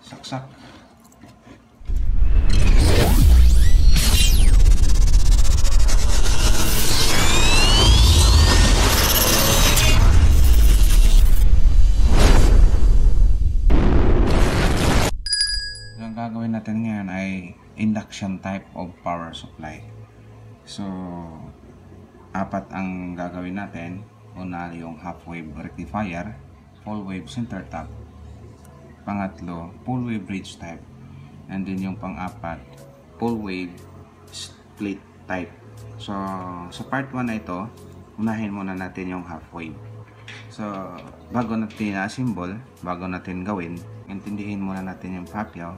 saksak. Ang gagawin natin ngayon ay induction type of power supply. So, apat ang gagawin natin. Una yung half wave rectifier, full wave center tap, pangatlo full wave bridge type, and then yung pang-apat full wave split type. So sa part 1 na ito, unahin muna natin yung half wave. So bago natin na-assemble, bago natin gawin, intindihin muna natin yung papyaw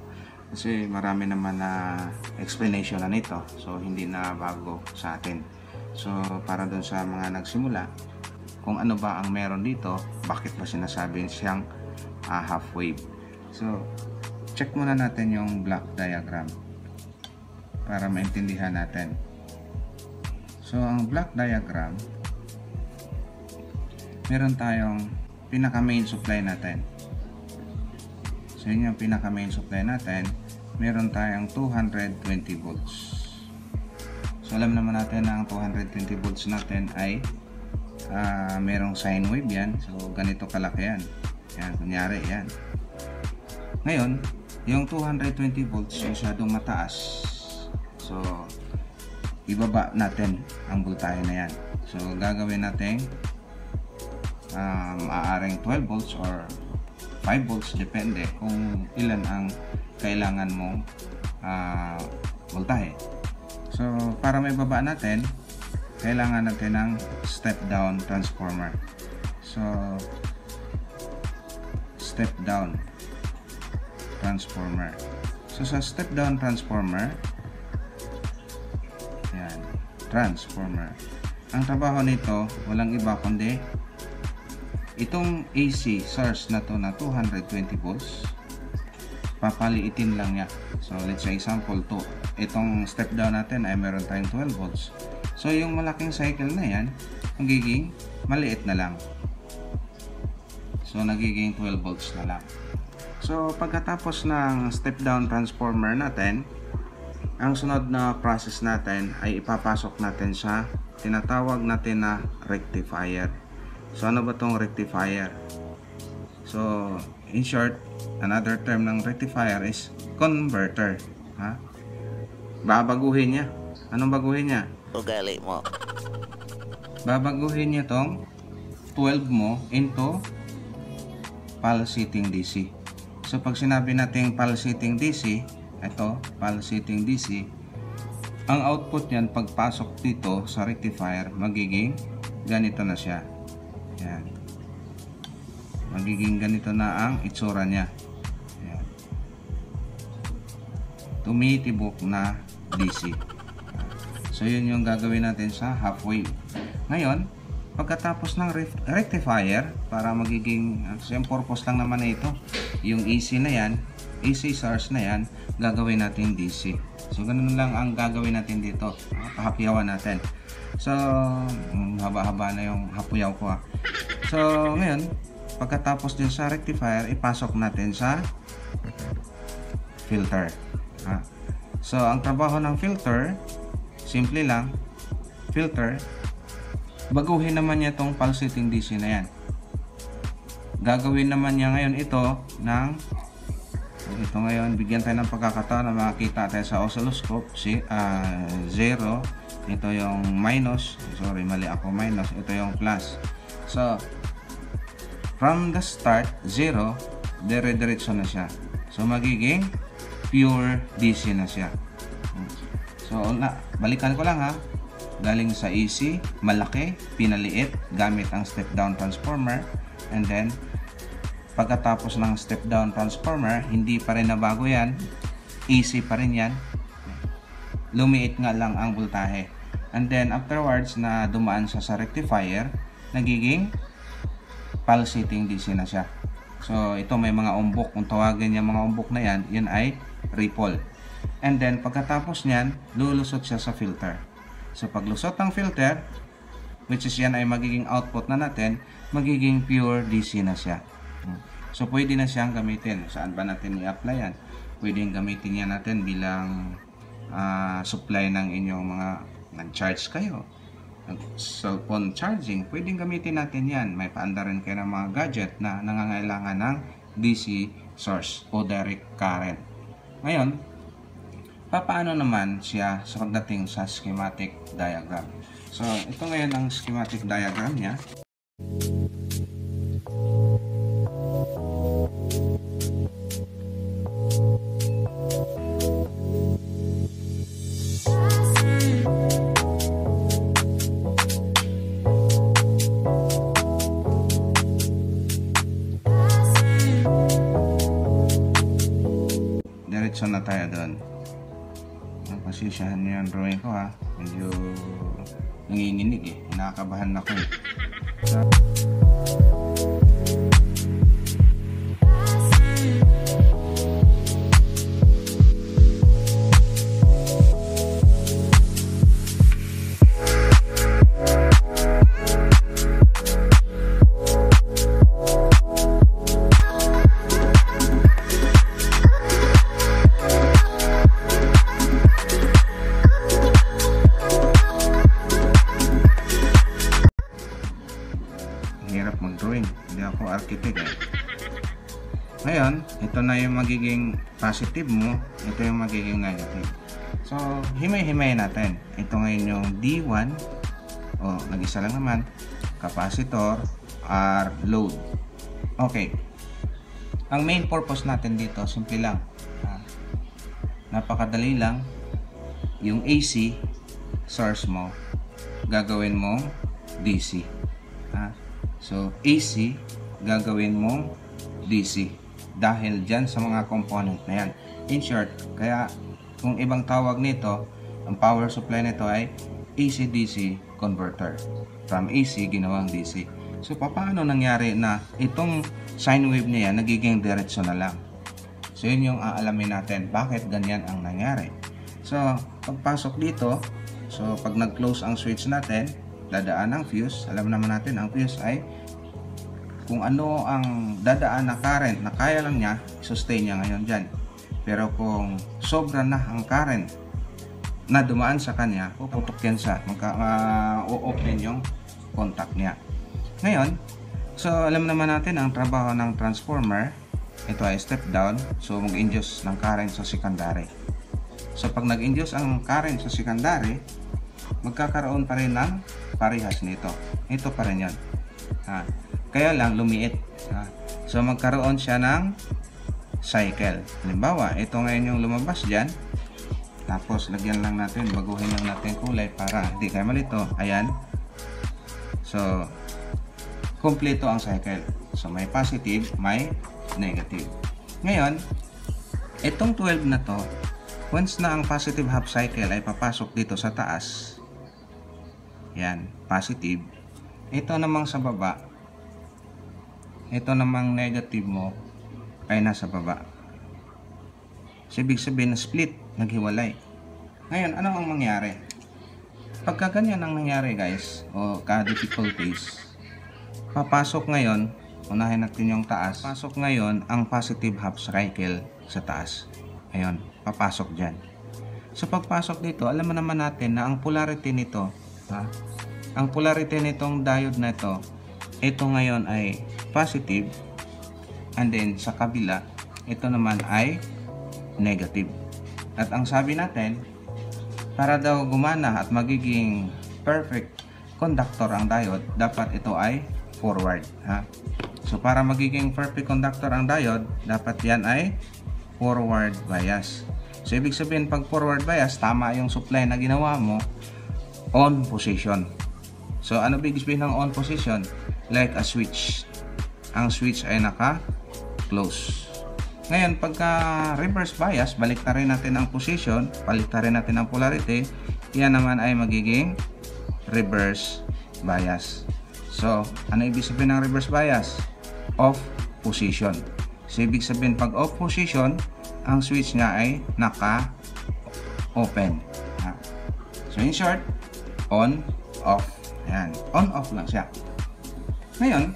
kasi marami naman na explanation na nito, so hindi na bago sa atin. So para dun sa mga nagsimula, kung ano ba ang meron dito, bakit ba sinasabi siyang half wave. So check muna natin yung block diagram para maintindihan natin. So ang block diagram, meron tayong pinaka main supply natin. So yun yung pinaka main supply natin. Meron tayong 220 volts. So alam naman natin na ang 220 volts natin ay merong sine wave yan. So ganito kalaki yan. Yan, kunyari yan. Ngayon, yung 220 volts masyadong mataas. So ibaba natin ang voltahe na yan. So gagawin natin maaaring 12 volts or 5 volts, depende kung ilan ang kailangan mong voltahe. So para may baba natin, kailangan natin ng step down transformer. So step down transformer. So sa step down transformer, yan, transformer, ang trabaho nito walang iba kundi itong AC source na to na 220 volts, papaliitin lang niya. So let's say example to, itong step down natin ay meron tayong 12 volts. So yung malaking cycle na yan, magiging maliit na lang. So nagiging 12 volts na lang. So pagkatapos ng step down transformer natin, ang sunod na process natin ay ipapasok natin sa tinatawag natin na rectifier. So ano ba tong rectifier? So in short, another term ng rectifier is converter. Babaguhin niya. Anong baguhin niya? Ugali mo. Babaguhin niya tong 12 mo into pulsating DC. So pag sinabi natin pulsating DC, ito pulsating DC, ang output niyan pagpasok dito sa rectifier magiging ganito na siya. Yan. Magiging ganito na ang itsura niya. Yan. Tumitibok na DC. So yun yung gagawin natin sa half wave. Ngayon, pagkatapos ng rectifier, para magiging same purpose lang naman na ito, yung AC na yan, AC source na yan, gagawin natin DC. So ganun lang ang gagawin natin dito, pahapyawan natin. So haba-haba na yung hapuyaw ko. So ngayon, pagkatapos din sa rectifier, ipasok natin sa filter. So ang trabaho ng filter, simple lang, filter, baguhin naman niya itong pulsating DC na yan. Gagawin naman niya ngayon ito ng, ito ngayon, bigyan tayo ng pagkakataon na makakita tayo sa oscilloscope, 0, ito yung minus, sorry mali ako, minus, ito yung plus. So from the start, 0, dire-diretso na siya. So magiging pure DC na siya. So balikan ko lang galing sa AC, malaki, pinaliit gamit ang step down transformer, and then pagkatapos ng step down transformer, hindi pa rin nabago yan, AC pa rin yan, lumiit nga lang ang voltahe, and then afterwards na dumaan sa rectifier, nagiging pulsating DC na siya. So ito may mga umbok, kung tawagin niya mga umbok na yan, yun ay ripple. And then pagkatapos niyan, lulusot siya sa filter. So paglusot ng filter, which is yan ay magiging output na natin, magiging pure DC na siya. So pwede na siyang gamitin. Saan ba natin i-apply yan? Pwedeng gamitin yan natin bilang supply ng inyong mga nag-charge kayo. Cellphone charging, pwedeng gamitin natin yan. May paanda rin kayo ng mga gadget na nangangailangan ng DC source o direct current. Ngayon, paano naman siya sa pagdating sa schematic diagram? So, ito ngayon ang schematic diagram niya. Diretso na tayo doon. Pasisyahan niyo yung drawing ko ha. Medyo nanginginig eh. Nakakabahan ako eh. Hirap mag-drawing, hindi ako architect eh. Ngayon, ito na yung magiging positive mo, ito yung magiging negative. So, himay-himay natin. Ito ngayon yung D1, nag-isa lang naman, capacitor, R, load. Okay. Ang main purpose natin dito, simple lang. Napakadali lang. Yung AC source mo, gagawin mo DC. So, AC, gagawin mong DC. Dahil dyan sa mga component na yan. In short, kaya kung ibang tawag nito, ang power supply nito ay AC-DC converter. From AC, ginawang DC. So, paano nangyari na itong sine wave niya nagiging diretso na lang? So, yun yung aalamin natin. Bakit ganyan ang nangyari? So, pagpasok dito, so, pag nag-close ang switch natin, dadaan ang fuse. Alam naman natin ang fuse ay kung ano ang dadaan na current na kaya lang niya, sustain niya ngayon dyan. Pero kung sobra na ang current na dumaan sa kanya, puputok yan sa open yung contact niya. Ngayon, so alam naman natin ang trabaho ng transformer, ito ay step down, so mag-induce ng current sa secondary. So pag nag-induce ang current sa secondary, magkakaroon pa rin ng parehas nito. Ito pa rin yun. Kaya lang lumiit. So magkaroon siya ng cycle. Halimbawa, ito ngayon yung lumabas dyan. Tapos lagyan lang natin, baguhin lang natin kulay para hindi kayo malito. Ayan. So, kompleto ang cycle. So may positive, may negative. Ngayon, itong 12 na to, once na ang positive half cycle ay papasok dito sa taas, yan, positive. Ito namang sa baba, ito namang negative mo ay nasa baba. So, ibig sabihin na split, naghiwalay. Ngayon, ano ang mangyari? Pagka ganyan ang nangyari guys, o ka-difficulties, papasok ngayon, unahin natin yung taas, papasok ngayon ang positive half cycle sa taas. Ayun, papasok dyan. So, pagpasok dito, alam naman natin na ang polarity nito, ang polarity nitong diode na ito ngayon ay positive, and then sa kabila, ito naman ay negative. At ang sabi natin, para daw gumana at magiging perfect conductor ang diode, dapat ito ay forward. So, para magiging perfect conductor ang diode, dapat yan ay forward bias. So, ibig sabihin, pag forward bias, tama yung supply na ginawa mo, on position. So, ano ibig sabihin ng on position? Like a switch. Ang switch ay naka-close. Ngayon, pagka reverse bias, balik na rin natin ang position, balik na rin natin ang polarity, yan naman ay magiging reverse bias. So, ano ibig sabihin ng reverse bias? Off position. So, ibig sabihin, pag off position, ang switch niya ay naka-open. So, in short, on, off. Ayan. On, off lang siya. Ngayon,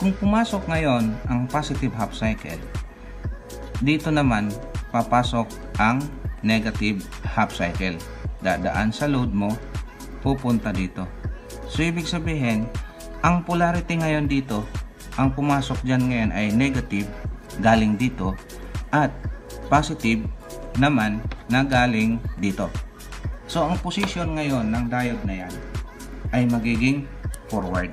Kung pumasok ngayon ang positive half cycle, dito naman papasok ang negative half cycle. Dadaan sa load mo, pupunta dito. So ibig sabihin, ang polarity ngayon dito, ang pumasok dyan ngayon ay negative galing dito at positive naman na galing dito. So ang position ngayon ng diode na yan ay magiging forward.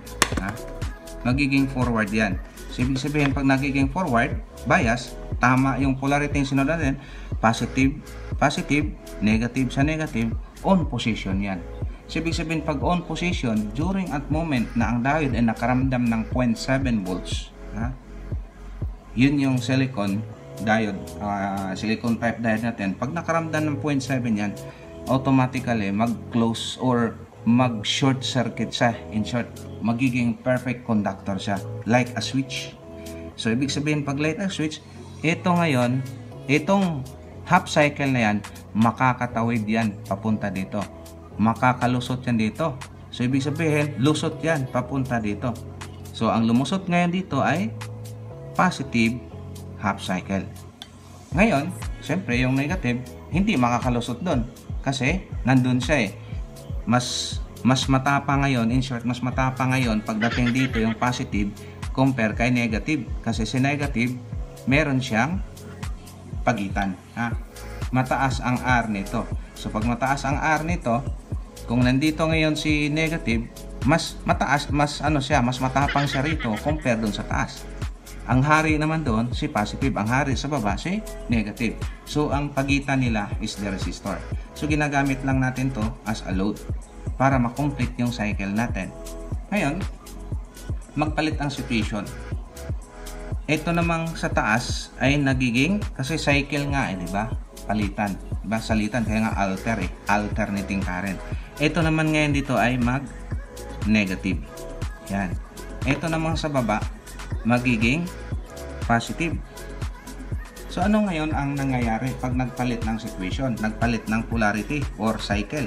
Magiging forward yan. So ibig sabihin, pag nagiging forward bias, tama yung polarity yung sinunod natin, positive, negative sa negative, on position yan. So ibig sabihin, pag on position, during at moment na ang diode ay nakaramdam ng 0.7 volts, yun yung silicon diode, silicon type diode natin, pag nakaramdam ng 0.7 yan, automatically mag-close or mag-short circuit siya. In short, magiging perfect conductor siya, like a switch. So ibig sabihin, pag like a switch, ito ngayon, itong half cycle na yan, makakatawid yan papunta dito, makakalusot yan dito. So ibig sabihin, lusot yan papunta dito. So ang lumusot ngayon dito ay positive half cycle. Ngayon, siyempre yung negative, hindi makakalusot doon kasi nandun siya eh. Mas matapa ngayon, in short, mas matapa ngayon pagdating dito yung positive compare kay negative, kasi si negative meron siyang pagitan, mataas ang R nito. So pag mataas ang R nito, kung nandito ngayon si negative, mas mataas, mas matapang siya rito compare doon sa taas. Ang hari naman doon si positive, ang hari sa baba si negative. So ang pagitan nila is the resistor. So ginagamit lang natin to as a load para makomplete yung cycle natin. Ngayon, magpalit ang situation. Ito namang sa taas ay nagiging, kasi cycle nga di ba? Palitan, di ba? Salitan, kaya nga alternating current. Ito naman ngayon dito ay mag-negative. Yan. Ito namang sa baba magiging positive. So ano ngayon ang nangyayari pag nagpalit ng situation, nagpalit ng polarity or cycle?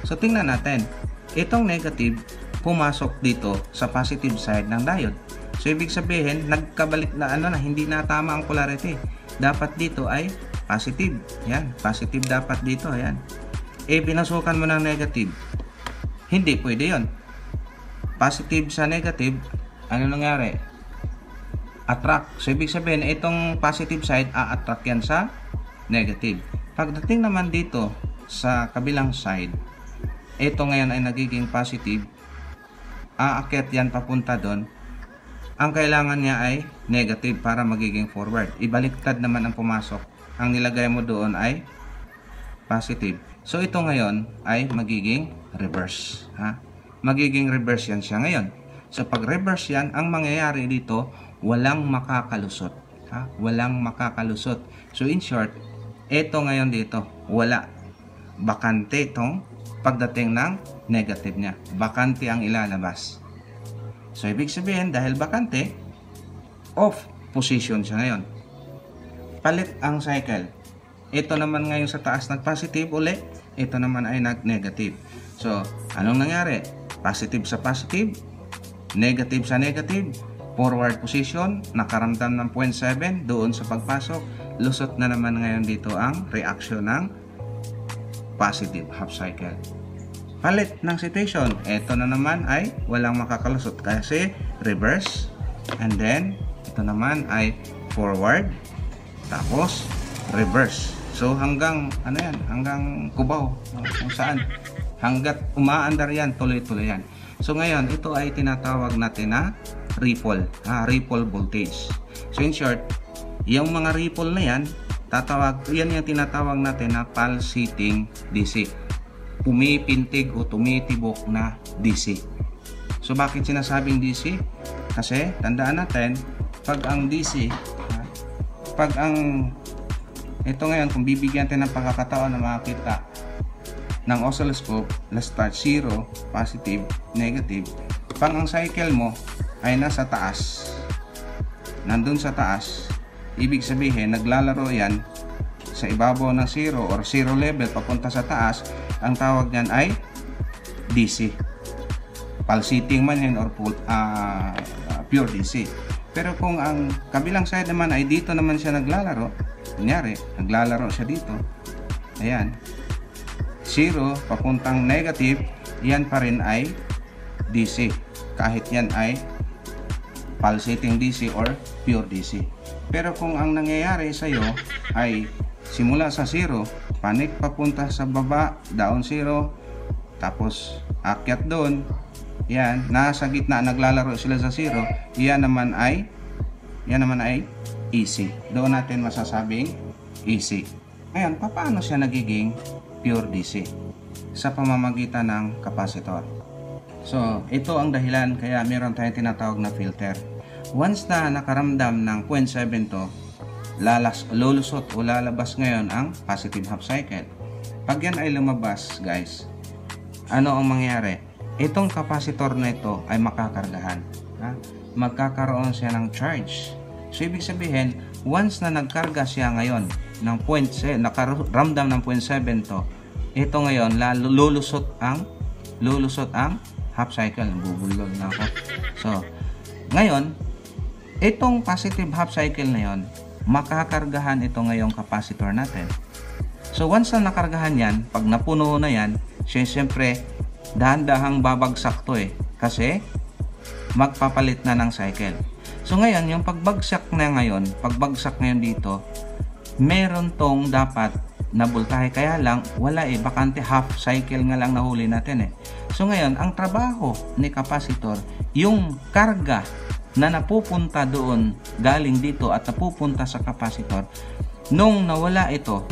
So tingnan natin, itong negative pumasok dito sa positive side ng diode. So ibig sabihin, nagkabalik na hindi na tama ang polarity. Dapat dito ay positive. Yan, positive dapat dito, yan. Pinasukan mo ng negative. Hindi pwede 'yon. Positive sa negative, ano nangyari? Attract. So ibig sabihin, itong positive side a-attract yan sa negative. Pagdating naman dito sa kabilang side, ito ngayon ay nagiging positive, aakyat yan papunta doon. Ang kailangan niya ay negative para magiging forward. Ibaliktad naman ang pumasok. Ang nilagay mo doon ay positive. So ito ngayon ay magiging reverse. Magiging reverse yan siya ngayon. So pag reverse yan, ang mangyayari dito, walang makakalusot. Walang makakalusot. So in short, ito ngayon dito, wala. Bakante itong pagdating ng negative niya. Bakante ang ilalabas. So ibig sabihin, dahil bakante, off position siya ngayon. Palit ang cycle. Ito naman ngayon sa taas nag-positive uli, ito naman ay nag-negative. So anong nangyari? Positive sa positive, negative sa negative, forward position, nakaramdam ng 0.7 doon sa pagpasok, lusot na naman ngayon dito ang reaction ng positive half cycle. Palit ng situation, ito na naman ay walang makakalusot kasi reverse, and then ito naman ay forward, tapos reverse. So hanggang hanggang Cubao, kung saan, hanggat umaandar yan, tuloy-tuloy yan. So ngayon, ito ay tinatawag natin na ripple, ripple voltage. So in short, yung mga ripple na yan, yan yung tinatawag natin na pulsating DC. Pumipintig o tumitibok na DC. So bakit sinasabing DC? Kasi tandaan natin, pag ang DC, ito ngayon, kung bibigyan tayo ng pagkakataon na makakita ng oscilloscope, let's start 0, positive, negative. Pag ang cycle mo ay nasa taas, nandun sa taas, ibig sabihin naglalaro yan sa ibabaw ng 0 or 0 level papunta sa taas. Ang tawag niyan ay DC. Pulsating man yan or pure DC. Pero kung ang kabilang side naman ay dito naman siya naglalaro, kunyari, naglalaro siya dito, ayan, 0 papuntang negative, yan pa rin ay DC. Kahit yan ay pulsating DC or pure DC. Pero kung ang nangyayari sa iyo ay simula sa 0, panik papunta sa baba, down 0, tapos akyat doon, yan, nasa gitna naglalaro sila sa 0, yan naman ay AC. Doon natin masasabing AC. Ngayon, paano siya nagiging pure DC? Sa pamamagitan ng capacitor. So, ito ang dahilan kaya meron tayong tinatawag na filter. Once na nakaramdam ng 0.7 to, lulusot o lalabas ngayon ang positive half cycle. Pag yan ay lumabas, guys, ano ang mangyayari? Itong capacitor na ito ay makakargahan. Magkakaroon siya ng charge. So, ibig sabihin, once na nagkarga siya ngayon ng nakaramdam ng 0.7 to, ito ngayon, lulusot ang half cycle. Bubulol na ako. So, ngayon, itong positive half cycle na yon, makakargahan ito ngayong capacitor natin. So, once na nakargahan yan, pag napuno na yan, siyempre, dahan-dahang babagsak to kasi magpapalit na ng cycle. So, ngayon, yung pagbagsak ngayon dito, meron tong dapat na voltahe, kaya lang wala bakante, half cycle nga lang nahuli natin So ngayon, ang trabaho ni capacitor, yung karga na napupunta doon galing dito at napupunta sa capacitor, nung nawala ito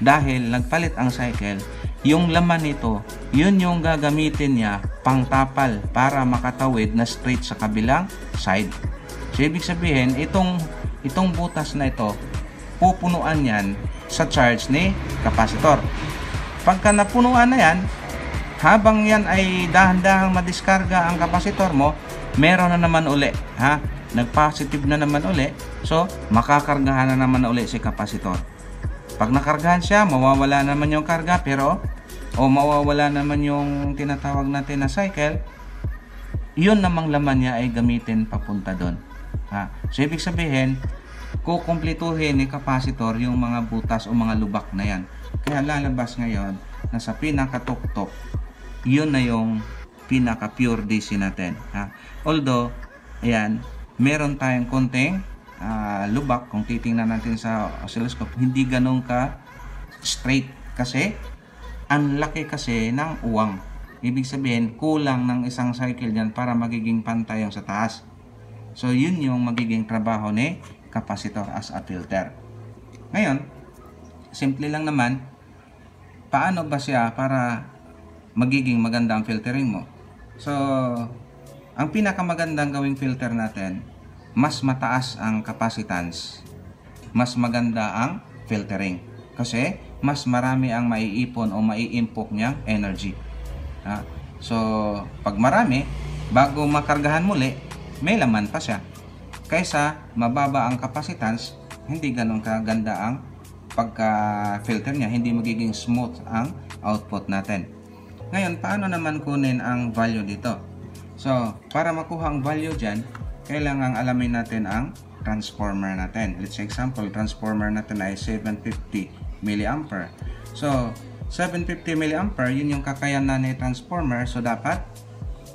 dahil nagpalit ang cycle, yung laman nito, yun yung gagamitin niya pangtapal para makatawid na straight sa kabilang side. So ibig sabihin, itong butas na ito, pupunuan yan sa charge ni capacitor. Pagka napunuan na yan, habang yan ay dahan-dahang madiskarga ang capacitor mo, meron na naman uli, nag-positive na naman uli, so makakargahan na naman uli si capacitor. Pag nakargahan siya, mawawala naman yung karga, mawawala naman yung tinatawag natin na cycle, yun namang laman niya ay gamitin papunta doon. So ibig sabihin, kukumplituhin ni capacitor yung mga butas o mga lubak na yan. Kaya lalabas ngayon na sa pinakatuktok, yun na yung pinaka pure DC natin. Although, ayan, meron tayong konting lubak. Kung titingnan natin sa oscilloscope, hindi ganun ka straight kasi ang laki kasi ng uwang. Ibig sabihin, kulang ng isang cycle dyan para magiging pantay yung sa taas. So, yun yung magiging trabaho ni capacitor as a filter. Ngayon, simple lang naman, paano ba siya para magiging maganda ang filtering mo? So, ang pinakamagandang gawing filter natin, mas mataas ang capacitance, mas maganda ang filtering. Kasi, mas marami ang maiipon o maiimpok niyang energy. So, pag marami, bago makargahan muli, may laman pa siya. Kaysa mababa ang capacitance, hindi ganun kaganda ang pagka-filter niya, hindi magiging smooth ang output natin. Ngayon, paano naman kunin ang value dito? So, para makuha ang value dyan, kailangan alamin natin ang transformer natin. Let's say example, transformer natin ay 750 mA. So, 750 mA, yun yung kakayanan ni transformer. So, dapat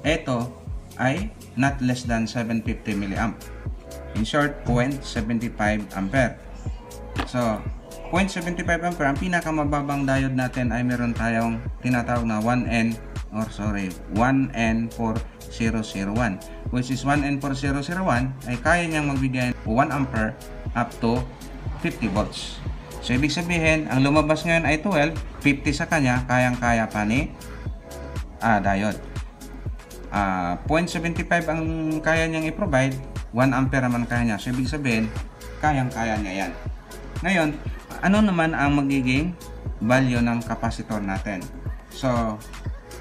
ito ay not less than 750 mA. In short, 0.75 ampere. So, 0.75 ampere, ang pinakamababang diode natin ay meron tayong tinatawag na 1N4001, which is 1N4001 ay kaya niyang magbigay 1 ampere up to 50 volts. So, ibig sabihin, ang lumabas ngayon ay 12, 50 sa kanya, kayang-kaya pa ni diode. 0.75 ang kaya niyang i-provide, 1 ampere naman kaya niya. So, ibig sabihin, kayang-kaya niya yan. Ngayon, ano naman ang magiging value ng capacitor natin? So,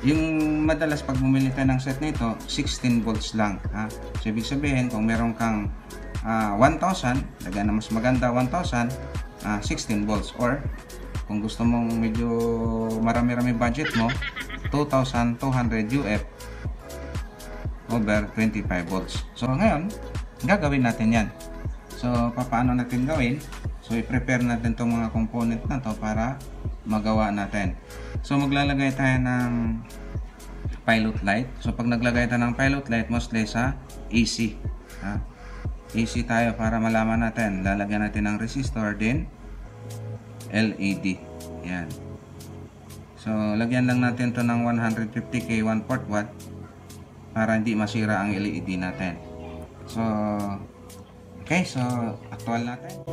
yung madalas pag bumili tayo ng set nito, 16 volts lang. So, ibig sabihin, kung meron kang 1,000, lagyan na mas maganda 1,000, 16 volts. Or, kung gusto mong medyo marami-rami budget mo, 2,200 UF. over 25 volts. So ngayon, gagawin natin yan. So paano natin gawin? So i-prepare natin itong mga component na to para magawa natin. So maglalagay tayo ng pilot light. So pag naglagay tayo ng pilot light, mostly sa AC. AC tayo para malaman natin. Lalagyan natin ng resistor din LED. Yan. So lagyan lang natin to ng 150k 1/4 watt para hindi masira ang LED natin. So okay, so actual natin.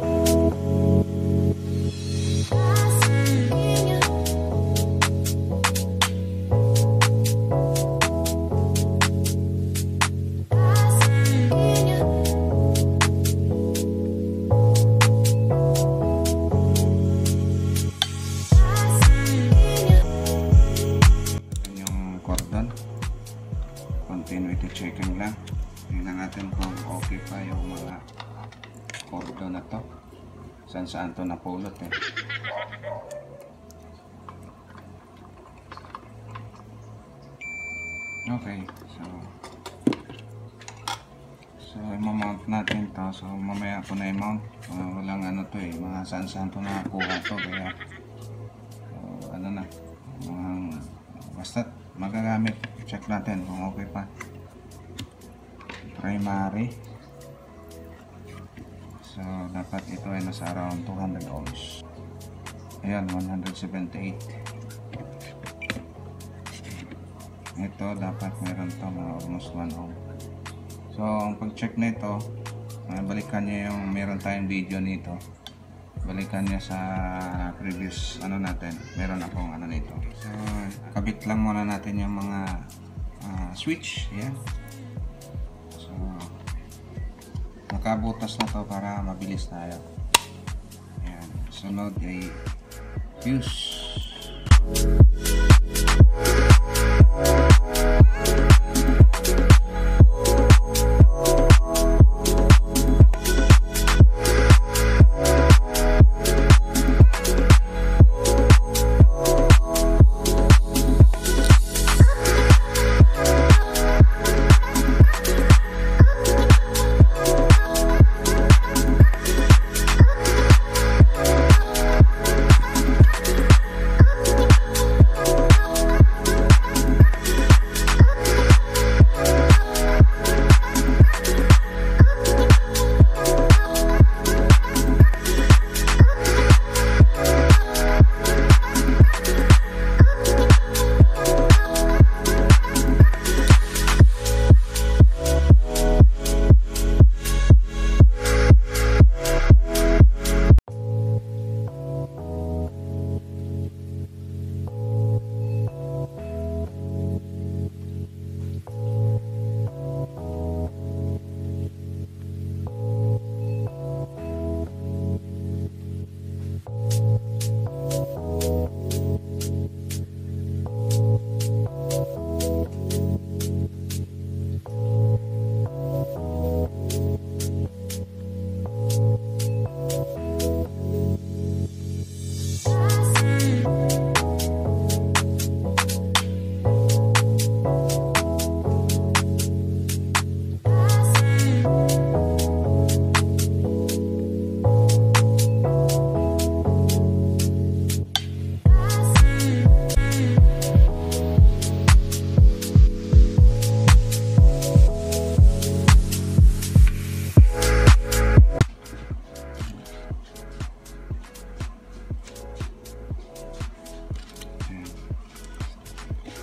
Continuity checking lang. Tingnan natin kung okay pa yung mga cordon na to. Saan to napulot eh. Okay, so i-mount natin to. So mamaya ko na i-mount. Walang ano to eh, mga saan to nakakuha to, kaya ano na, basta magagamit. Check natin kung okay pa. Primary. So dapat ito ay nasa around 200 ohms. Ayan, 178. Ito dapat meron to mga almost 1 ohm. So ang pag-check nito, balikan niyo yung meron tayong video nito. Balikan niya sa previous ano natin. Meron akong ano nito. So kabit lang muna natin yung mga switch. Yan. So nakabutas na to para mabilis tayo. Yan. Sunod ay fuse.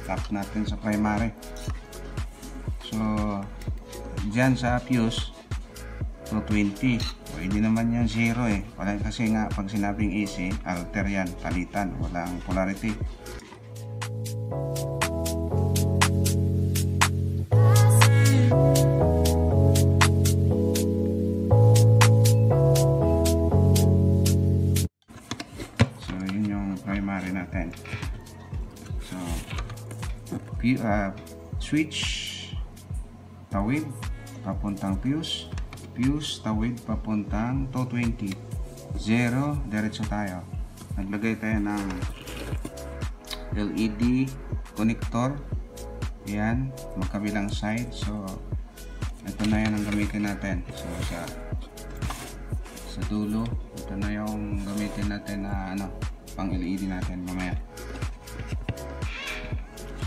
Tap natin sa primary. So dyan sa fuse 220, pwede naman yan 0 eh, kasi nga pag sinabing AC, alter yan, palitan, walang polarity. So yun yung primary natin. So switch tawid papuntang fuse, fuse tawid papuntang 220, 0 diretso tayo. Naglagay tayo ng LED connector yan, magkabilang side. So ito na yan ang gamitin natin. So sa dulo, ito na yung gamitin natin na pang LED natin mamaya.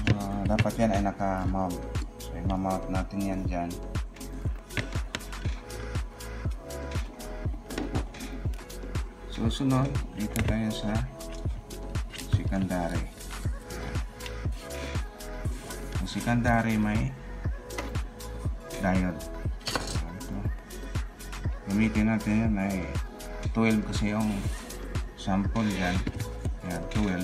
So dapat yan ay naka-mount. So i-mount natin yan dyan. Susunod, dito tayo sa secondary. Ang secondary may diode. Ito. Gamitin natin yan ay 12 kasi yung sample yan. Yan, 12.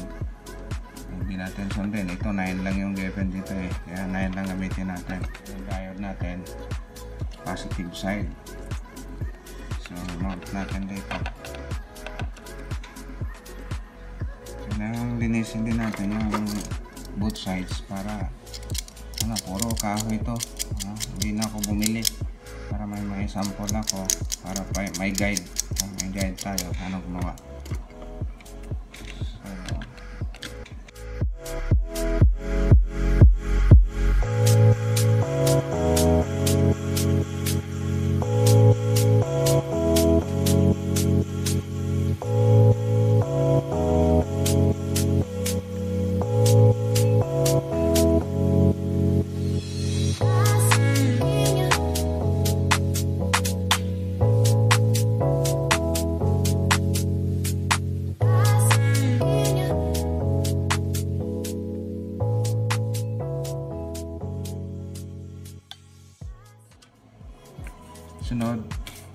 Hindi natin sundin. Ito 9 lang yung given dito eh. Kaya 9 lang gamitin natin. Yung diode natin, positive side. So, mount natin dito. Linisin din natin yung both sides para puro kahoy ito. Hindi na ako bumili para may sample ako para may guide tayo ano gumawa. Sunod,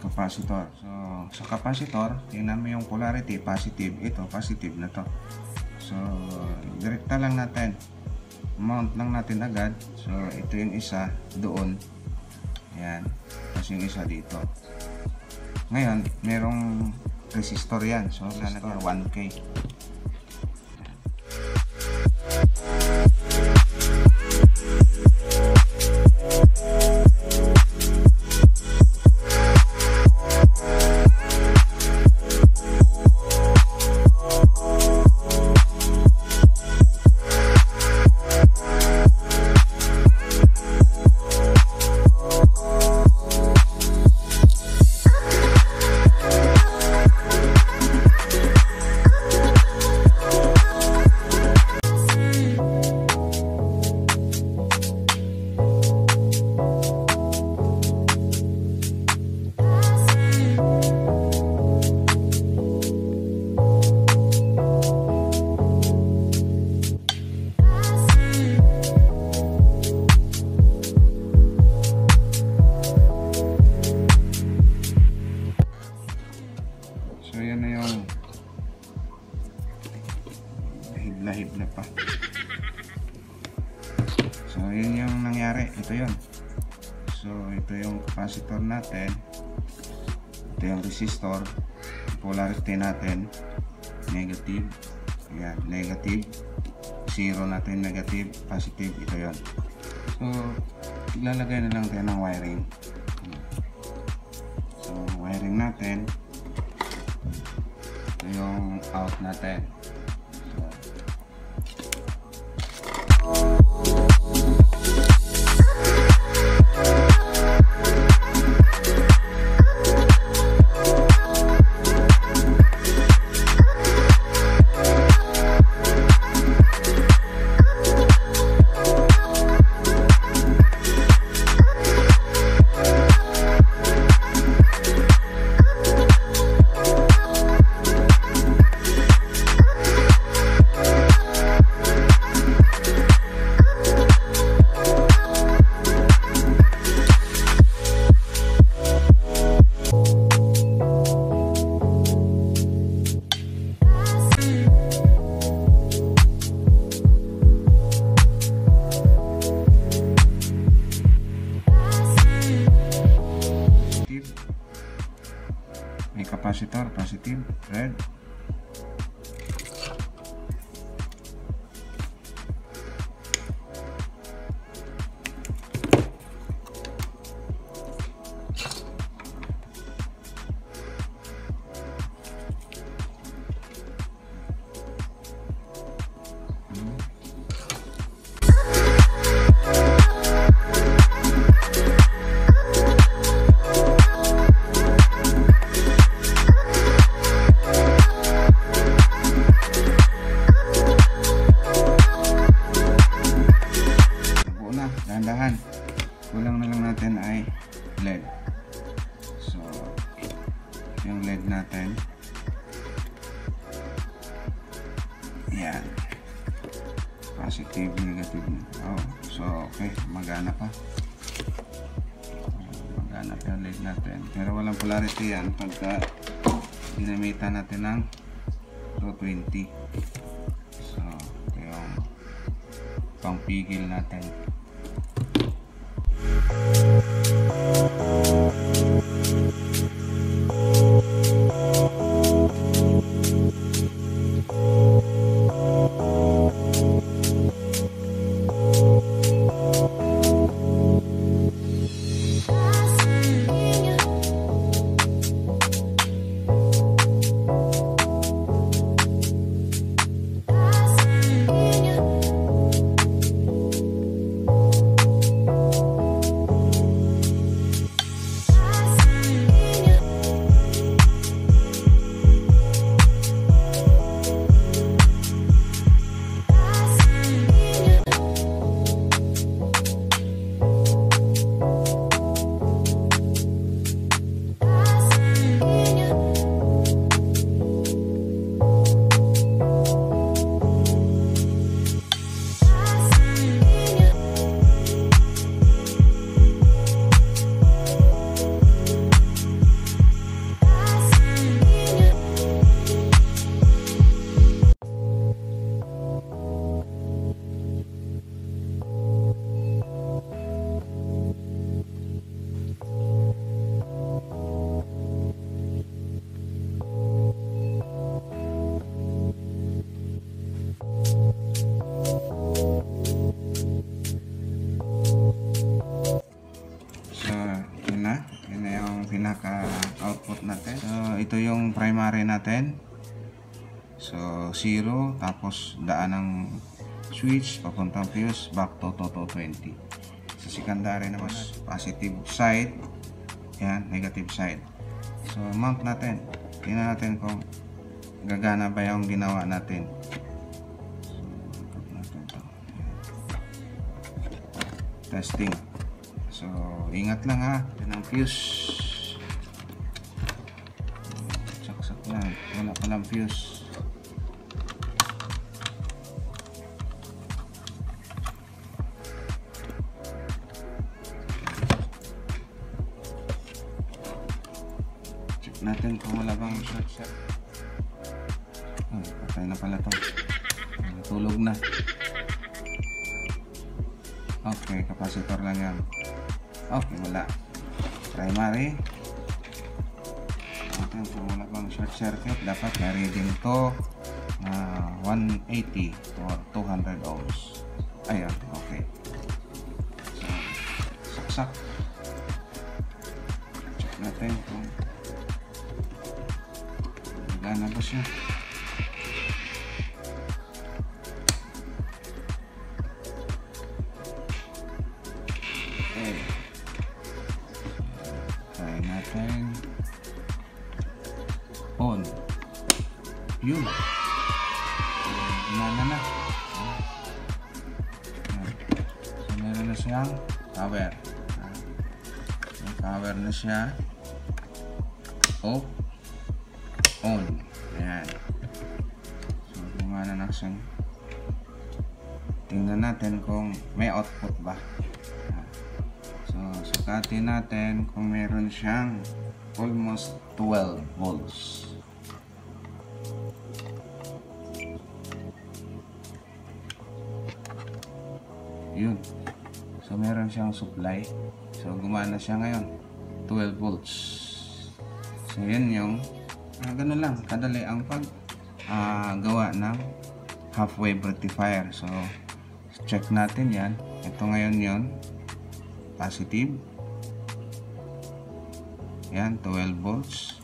capacitor. So, sa capacitor, tingnan mo yung polarity, positive. Ito, positive na to. So, direkta lang natin. Mount lang natin agad. So, ito yung isa doon. Ayan. Tapos yung isa dito. Ngayon, merong resistor yan. So, resistor 1K. Lahib na pa. So yun yung nangyari. Ito yun. So ito yung capacitor natin. Ito yung resistor. Polarity natin negative. Ayan, negative. Zero natin negative. Positive. Ito yun. So ilalagay na lang tayo ng wiring. So wiring natin. Ito yung out natin. May capacitor, positive, red. Yan. Positive, negative. Oh, so okay, magana pa. Magana pa yung LED natin. Pero walang polarity yan pagka ginamitan natin ng 220. So, ito yung pangpigil natin. Pinaka-output natin. So, ito yung primary natin. So, 0, tapos daan ng switch, papuntang fuse, back to 220. Sa secondary naman, positive side, yan, negative side. So, mount natin. Tingnan natin kung gagana ba yung ginawa natin. So, natin to. Testing. So, ingat lang ha. Yan ang fuse. Saksak lang. Wala palang fuse. Check natin kung wala bang short set. Oh, patay na pala to. Tulog na. Okay, capacitor lang yan. Okay, wala. Primary. Natin kung wala bang short circuit, dapat may reading to 180 or 200 ohms. Ayan, okay. So, saksak. Check natin kung gana ba siya. Okay. Try natin. On. Yun. Gumana na. So, meron na siyang power. May power na siya. Off. On. Ayan. So, gumana na siya. Tingnan natin kung may output ba. So, sukatin natin kung meron siyang almost 12 volts. Yun. So, meron siyang supply. So, gumana siya ngayon. 12 volts. So, yun yung ganun lang. Kadali ang gawa ng half-wave rectifier. So, check natin yan. Ito ngayon yun. Positive. Yan, 12 volts.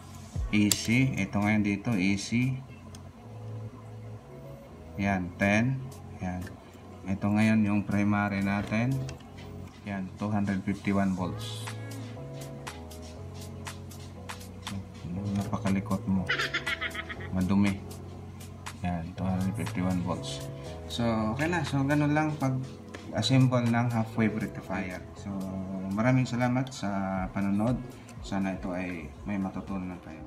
AC. Ito ngayon dito, AC. Yan, 10. Yan. Ito ngayon yung primary natin. Yan, 251 volts. Napakalikot mo. Madumi. Yan, 251 volts. So, okay na. So, ganun lang pag assemble ng half-wave rectifier. So, maraming salamat sa panonood. Sana ito ay may matutunan kayo.